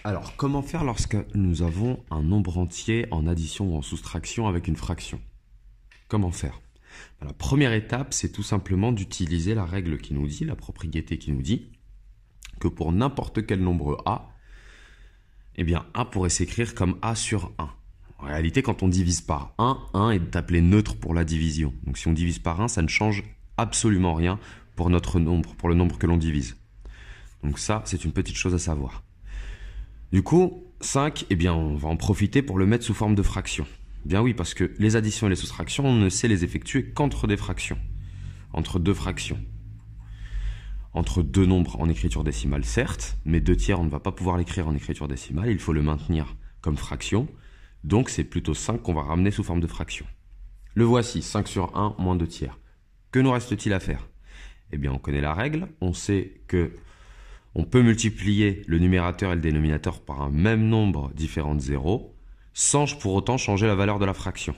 Alors, comment faire lorsque nous avons un nombre entier en addition ou en soustraction avec une fraction? Comment faire? La première étape, c'est tout simplement d'utiliser la règle qui nous dit, la propriété qui nous dit, que pour n'importe quel nombre A, eh bien A pourrait s'écrire comme A sur 1. En réalité, quand on divise par 1 est appelé neutre pour la division. Donc si on divise par 1, ça ne change absolument rien pour notre nombre, pour le nombre que l'on divise. Donc ça, c'est une petite chose à savoir. Du coup, 5, eh bien, on va en profiter pour le mettre sous forme de fraction. Bien oui, parce que les additions et les soustractions, on ne sait les effectuer qu'entre des fractions. Entre deux fractions. Entre deux nombres en écriture décimale, certes, mais 2/3, on ne va pas pouvoir l'écrire en écriture décimale, il faut le maintenir comme fraction. Donc c'est plutôt 5 qu'on va ramener sous forme de fraction. Le voici, 5 sur 1 moins 2/3. Que nous reste-t-il à faire? Eh bien, on connaît la règle, on sait que on peut multiplier le numérateur et le dénominateur par un même nombre différent de 0, sans pour autant changer la valeur de la fraction.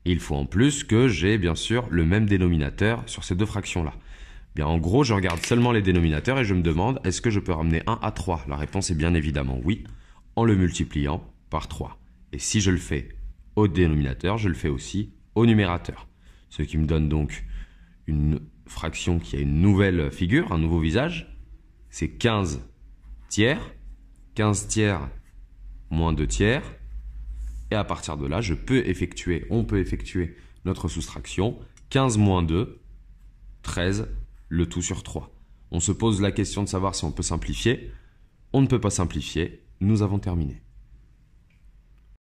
Et il faut en plus que j'ai bien sûr le même dénominateur sur ces deux fractions-là. Bien, en gros, je regarde seulement les dénominateurs et je me demande, est-ce que je peux ramener 1 à 3? La réponse est bien évidemment oui, en le multipliant par 3. Et si je le fais au dénominateur, je le fais aussi au numérateur. Ce qui me donne donc une fraction qui a une nouvelle figure, un nouveau visage. C'est 15 tiers. 15 tiers moins 2 tiers. Et à partir de là, on peut effectuer notre soustraction. 15 moins 2, 13, le tout sur 3. On se pose la question de savoir si on peut simplifier. On ne peut pas simplifier. Nous avons terminé.